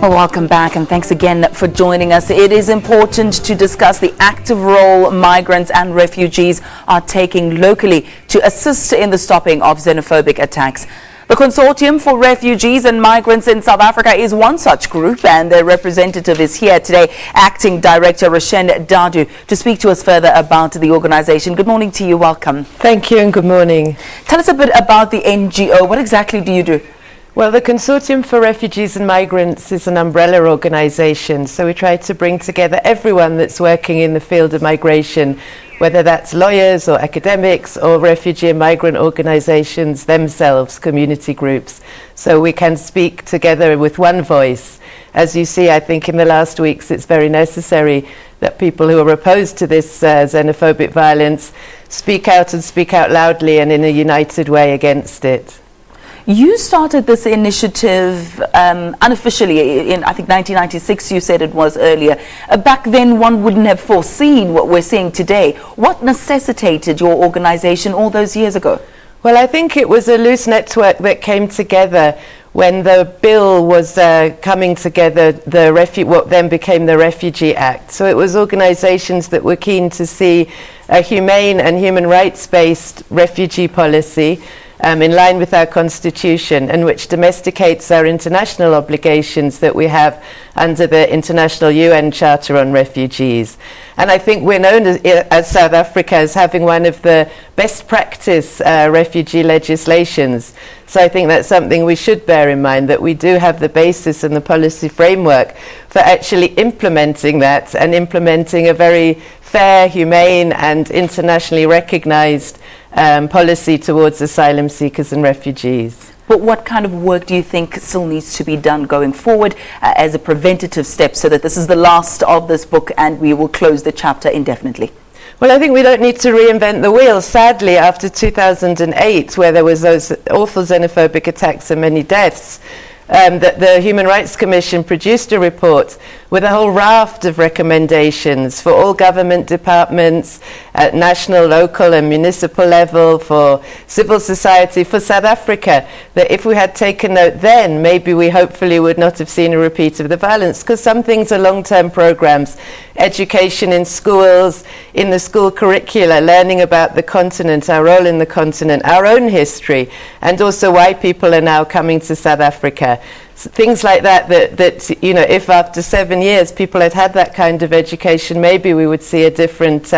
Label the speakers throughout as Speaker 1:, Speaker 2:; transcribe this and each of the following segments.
Speaker 1: Well, welcome back and thanks again for joining us. It is important to discuss the active role migrants and refugees are taking locally to assist in the stopping of xenophobic attacks. The Consortium for Refugees and Migrants in South Africa is one such group, and their representative is here today, Acting Director Roshan Dadoo, to speak to us further about the organization. Good morning to you. Welcome.
Speaker 2: Thank you and good morning.
Speaker 1: Tell us a bit about the NGO. What exactly do you do?
Speaker 2: Well, the Consortium for Refugees and Migrants is an umbrella organisation, so we try to bring together everyone that's working in the field of migration, whether that's lawyers or academics or refugee and migrant organisations themselves, community groups, so we can speak together with one voice. As you see, I think in the last weeks it's very necessary that people who are opposed to this xenophobic violence speak out and speak out loudly and in a united way against it.
Speaker 1: You started this initiative unofficially in, I think, 1996, you said it was earlier. Back then, one wouldn't have foreseen what we're seeing today. What necessitated your organization all those years ago?
Speaker 2: Well, I think it was a loose network that came together when the bill was coming together, what then became the Refugee Act. So it was organizations that were keen to see a humane and human rights-based refugee policy in line with our constitution, and which domesticates our international obligations that we have under the International UN Charter on Refugees. And I think we're known as South Africa as having one of the best practice refugee legislations. So I think that's something we should bear in mind, that we do have the basis and the policy framework for actually implementing that and implementing a very fair, humane and internationally recognized policy towards asylum seekers and refugees.
Speaker 1: But what kind of work do you think still needs to be done going forward as a preventative step, so that this is the last of this book and we will close the chapter indefinitely?
Speaker 2: Well, I think we don't need to reinvent the wheel. Sadly, after 2008, where there was those awful xenophobic attacks and many deaths, that the Human Rights Commission produced a report with a whole raft of recommendations for all government departments at national, local and municipal level, for civil society, for South Africa, that if we had taken note then, maybe we hopefully would not have seen a repeat of the violence, because some things are long-term programs, education in schools, in the school curricula, learning about the continent, our role in the continent, our own history, and also why people are now coming to South Africa. Things like that, you know, if after 7 years people had had that kind of education, maybe we would see a different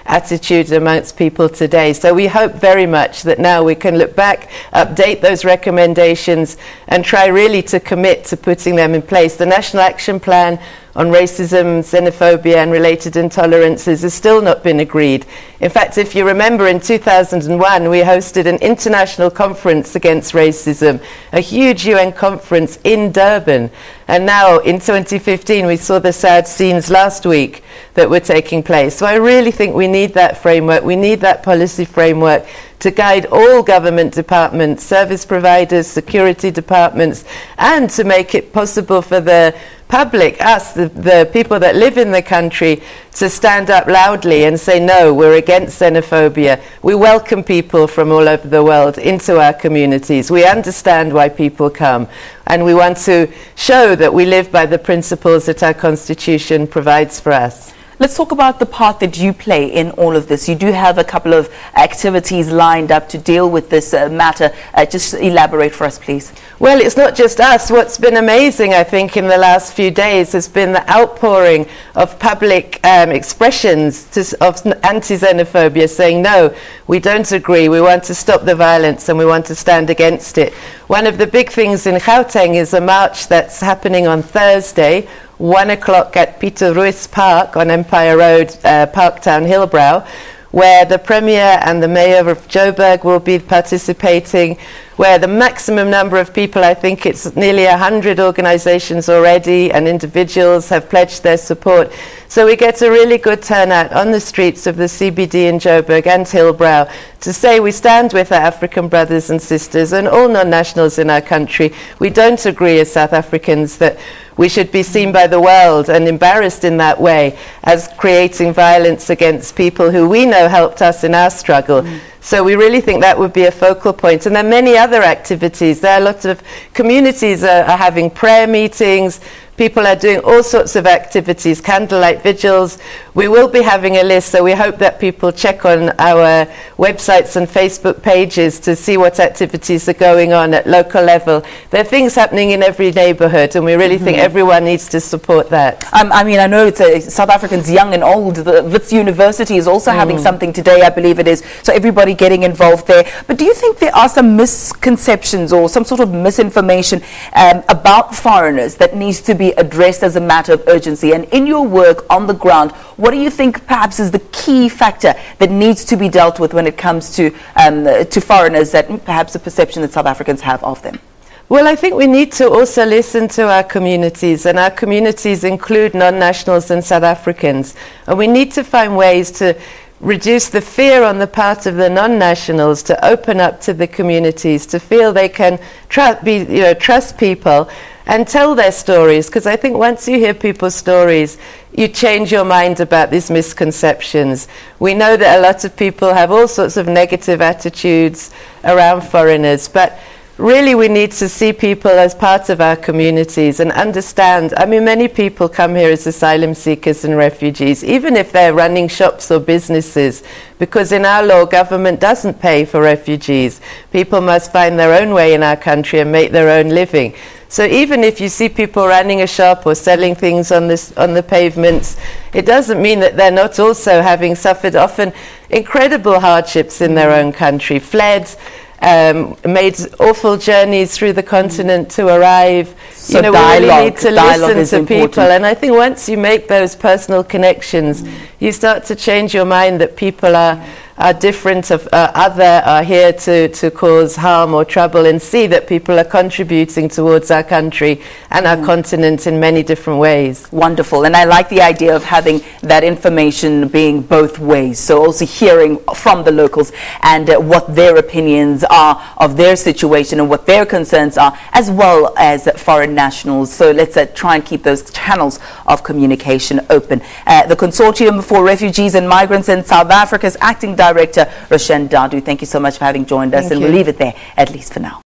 Speaker 2: attitude amongst people today. So we hope very much that now we can look back, update those recommendations and try really to commit to putting them in place. The National Action Plan on racism, xenophobia and related intolerances has still not been agreed. In fact, if you remember, in 2001 we hosted an international conference against racism, a huge UN conference in Durban, and now in 2015 we saw the sad scenes last week that were taking place. So I really think we need that framework, we need that policy framework to guide all government departments, service providers, security departments, and to make it possible for the public, us, the people that live in the country, to stand up loudly and say, no, we're against xenophobia. We welcome people from all over the world into our communities. We understand why people come, and we want to show that we live by the principles that our constitution provides for us.
Speaker 1: Let's talk about the part that you play in all of this. You do have a couple of activities lined up to deal with this matter. Just elaborate for us, please.
Speaker 2: Well, it's not just us. What's been amazing, I think, in the last few days has been the outpouring of public expressions of anti-xenophobia, saying, no, we don't agree, we want to stop the violence and we want to stand against it. One of the big things in Gauteng is a march that's happening on Thursday, 1 o'clock at Peter Ruiz Park on Empire Road, Parktown, Hillbrow, where the Premier and the Mayor of Joburg will be participating, where the maximum number of people, I think it's nearly 100 organizations already and individuals have pledged their support. So we get a really good turnout on the streets of the CBD in Joburg and Hillbrow to say we stand with our African brothers and sisters and all non-nationals in our country. We don't agree as South Africans that we should be seen by the world and embarrassed in that way as creating violence against people who we know helped us in our struggle. So we really think that would be a focal point. And there are many other activities. There are lots of communities are having prayer meetings. People are doing all sorts of activities, candlelight vigils. We will be having a list, so we hope that people check on our websites and Facebook pages to see what activities are going on at local level. There are things happening in every neighbourhood, and we really think everyone needs to support that.
Speaker 1: I mean, I know it's South Africans young and old. The Wits University is also having something today, I believe it is. So everybody getting involved there. But do you think there are some misconceptions or some sort of misinformation about foreigners that needs to be addressed as a matter of urgency? And in your work on the ground, what do you think perhaps is the key factor that needs to be dealt with when it comes to foreigners, that perhaps the perception that South Africans have of them?
Speaker 2: Well, I think we need to also listen to our communities, and our communities include non-nationals and South Africans. And we need to find ways to reduce the fear on the part of the non-nationals to open up to the communities, to feel they can trust people and tell their stories, because I think once you hear people's stories, you change your mind about these misconceptions. We know that a lot of people have all sorts of negative attitudes around foreigners, but really we need to see people as part of our communities and understand. I mean, many people come here as asylum seekers and refugees, even if they're running shops or businesses, because in our law, government doesn't pay for refugees. People must find their own way in our country and make their own living. So even if you see people running a shop or selling things on the pavements, it doesn't mean that they're not also having suffered often incredible hardships in their own country, fled, made awful journeys through the continent to arrive.
Speaker 1: So
Speaker 2: we really need to listen to people, and I think once you make those personal connections, you start to change your mind that people are different, are here to cause harm or trouble, and see that people are contributing towards our country and our continent in many different ways.
Speaker 1: Wonderful. And I like the idea of having that information being both ways, so also hearing from the locals and what their opinions are of their situation and what their concerns are, as well as foreign nationals. So let's try and keep those channels of communication open. The Consortium for Refugees and Migrants in South Africa's acting Director Roshan Dadoo, thank you so much for having joined us, and we'll leave it there, at least for now.